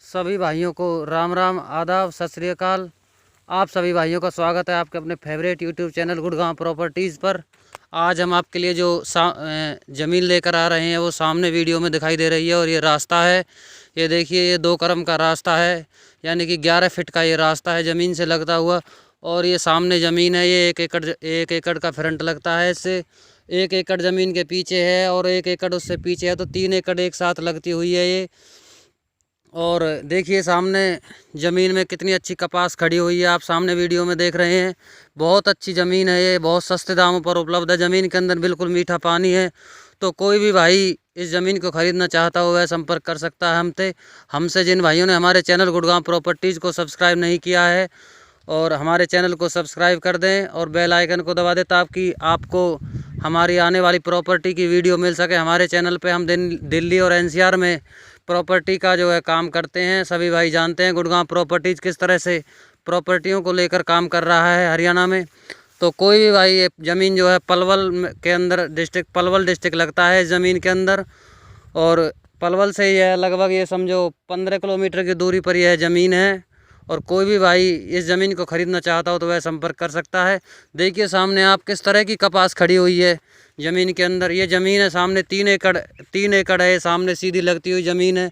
सभी भाइयों को राम राम, आदाब, सत श्री अकाल। आप सभी भाइयों का स्वागत है आपके अपने favourite YouTube channel Gurgaon properties पर। आज हम आपके लिए जो ज़मीन लेकर आ रहे हैं वो सामने वीडियो में दिखाई दे रही है। और ये रास्ता है, ये देखिए, ये 2 करम का रास्ता है, यानी कि 11 फीट का ये रास्ता है ज़मीन से लगता हुआ। और ये सामने ज़मीन है, ये 1 एकड़ का फ्रंट लगता है इससे। 1 एकड़ ज़मीन के पीछे है और 1 एकड़ उससे पीछे है, तो 3 एकड़ एक साथ लगती हुई है ये। और देखिए सामने ज़मीन में कितनी अच्छी कपास खड़ी हुई है, आप सामने वीडियो में देख रहे हैं। बहुत अच्छी ज़मीन है ये, बहुत सस्ते दामों पर उपलब्ध है। ज़मीन के अंदर बिल्कुल मीठा पानी है। तो कोई भी भाई इस ज़मीन को ख़रीदना चाहता हो वह संपर्क कर सकता है हमसे। जिन भाइयों ने हमारे चैनल गुड़गांव प्रॉपर्टीज़ को सब्सक्राइब नहीं किया है, और हमारे चैनल को सब्सक्राइब कर दें और बेल आइकन को दबा दें, ताकि आपको हमारी आने वाली प्रॉपर्टी की वीडियो मिल सके। हमारे चैनल पे हम दिल्ली और एनसीआर में प्रॉपर्टी का जो है काम करते हैं। सभी भाई जानते हैं गुड़गांव प्रॉपर्टीज़ किस तरह से प्रॉपर्टियों को लेकर काम कर रहा है हरियाणा में। तो कोई भी भाई, ये ज़मीन जो है पलवल के अंदर पलवल डिस्ट्रिक्ट लगता है इस ज़मीन के अंदर। और पलवल से यह लगभग, ये समझो, 15 किलोमीटर की दूरी पर यह ज़मीन है। और कोई भी भाई इस ज़मीन को ख़रीदना चाहता हो तो वह संपर्क कर सकता है। देखिए सामने आप किस तरह की कपास खड़ी हुई है ज़मीन के अंदर। ये ज़मीन है सामने 3 एकड़ है, सामने सीधी लगती हुई ज़मीन है।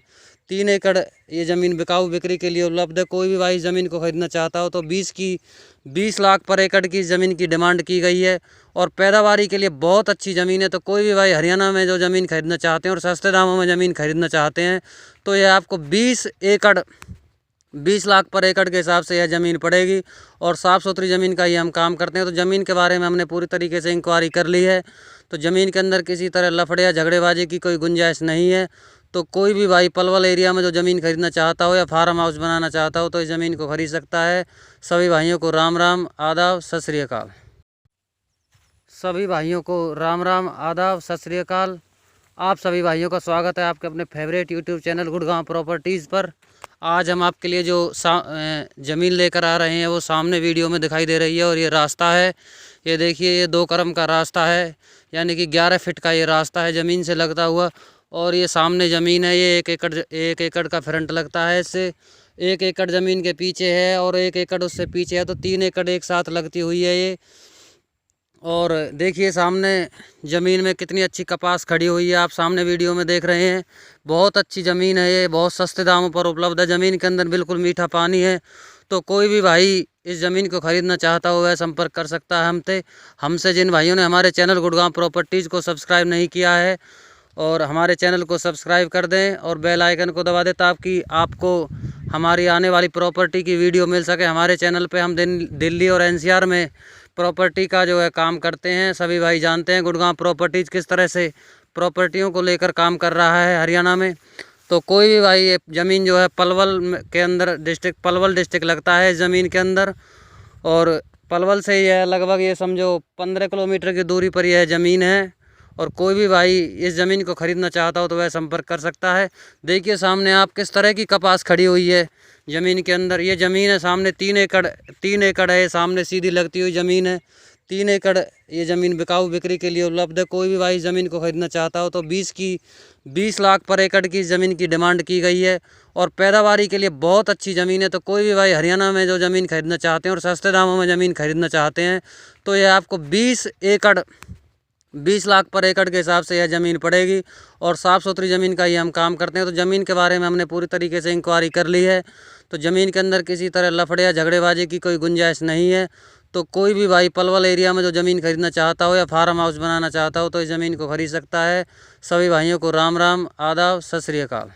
3 एकड़ ये ज़मीन बिकाऊ बिक्री के लिए उपलब्ध है। कोई भी भाई ज़मीन को ख़रीदना चाहता हो तो 20 लाख पर एकड़ की ज़मीन की डिमांड की गई है। और पैदावारी के लिए बहुत अच्छी ज़मीन है। तो कोई भी भाई हरियाणा में जो ज़मीन खरीदना चाहते हैं और सस्ते दामों में ज़मीन खरीदना चाहते हैं, तो यह आपको 20 लाख पर एकड़ के हिसाब से यह ज़मीन पड़ेगी। और साफ़ सुथरी ज़मीन का ही हम काम करते हैं। तो ज़मीन के बारे में हमने पूरी तरीके से इंक्वायरी कर ली है। तो ज़मीन के अंदर किसी तरह लफड़े या झगड़ेबाजी की कोई गुंजाइश नहीं है। तो कोई भी भाई पलवल एरिया में जो ज़मीन खरीदना चाहता हो या फार्म हाउस बनाना चाहता हो तो इस ज़मीन को खरीद सकता है। सभी भाइयों को राम राम, आदाब, सत श्री अकाल। सभी भाइयों को राम राम, आदाब, सत श्री अकाल। आप सभी भाइयों का स्वागत है आपके अपने favourite YouTube channel Gurgaon properties पर। आज हम आपके लिए जो ज़मीन लेकर आ रहे हैं वो सामने वीडियो में दिखाई दे रही है। और ये रास्ता है, ये देखिए, ये 2 करम का रास्ता है, यानी कि 11 फीट का ये रास्ता है ज़मीन से लगता हुआ। और ये सामने ज़मीन है, ये 1 एकड़ का फ्रंट लगता है इससे। 1 एकड़ ज़मीन के पीछे है और 1 एकड़ उससे पीछे है, तो 3 एकड़ एक साथ लगती हुई है ये। और देखिए सामने ज़मीन में कितनी अच्छी कपास खड़ी हुई है, आप सामने वीडियो में देख रहे हैं। बहुत अच्छी ज़मीन है ये, बहुत सस्ते दामों पर उपलब्ध है। ज़मीन के अंदर बिल्कुल मीठा पानी है। तो कोई भी भाई इस ज़मीन को ख़रीदना चाहता हो वह संपर्क कर सकता है हमसे। जिन भाइयों ने हमारे चैनल गुड़गांव प्रॉपर्टीज़ को सब्सक्राइब नहीं किया है, और हमारे चैनल को सब्सक्राइब कर दें और बेल आइकन को दबा दें, ताकि आपको हमारी आने वाली प्रॉपर्टी की वीडियो मिल सके। हमारे चैनल पे हम दिल्ली और एनसीआर में प्रॉपर्टी का जो है काम करते हैं। सभी भाई जानते हैं गुड़गांव प्रॉपर्टीज़ किस तरह से प्रॉपर्टियों को लेकर काम कर रहा है हरियाणा में। तो कोई भी भाई, ये ज़मीन जो है पलवल के अंदर पलवल डिस्ट्रिक्ट लगता है इस ज़मीन के अंदर। और पलवल से यह लगभग, ये समझो, 15 किलोमीटर की दूरी पर यह ज़मीन है। और कोई भी भाई इस ज़मीन को ख़रीदना चाहता हो तो वह संपर्क कर सकता है। देखिए सामने आप किस तरह की कपास खड़ी हुई है ज़मीन के अंदर। ये ज़मीन है सामने 3 एकड़ है, सामने सीधी लगती हुई ज़मीन है। 3 एकड़ ये ज़मीन बिकाऊ बिक्री के लिए उपलब्ध है। कोई भी भाई ज़मीन को ख़रीदना चाहता हो तो 20 लाख पर एकड़ की ज़मीन की डिमांड की गई है। और पैदावारी के लिए बहुत अच्छी ज़मीन है। तो कोई भी भाई हरियाणा में जो ज़मीन खरीदना चाहते हैं और सस्ते दामों में ज़मीन खरीदना चाहते हैं, तो यह आपको 20 लाख पर एकड़ के हिसाब से यह ज़मीन पड़ेगी। और साफ़ सुथरी ज़मीन का ही हम काम करते हैं। तो ज़मीन के बारे में हमने पूरी तरीके से इंक्वायरी कर ली है। तो ज़मीन के अंदर किसी तरह लफड़े या झगड़ेबाजी की कोई गुंजाइश नहीं है। तो कोई भी भाई पलवल एरिया में जो ज़मीन खरीदना चाहता हो या फार्म हाउस बनाना चाहता हो तो इस ज़मीन को खरीद सकता है। सभी भाइयों को राम राम, आदाब, सत श्री अकाल।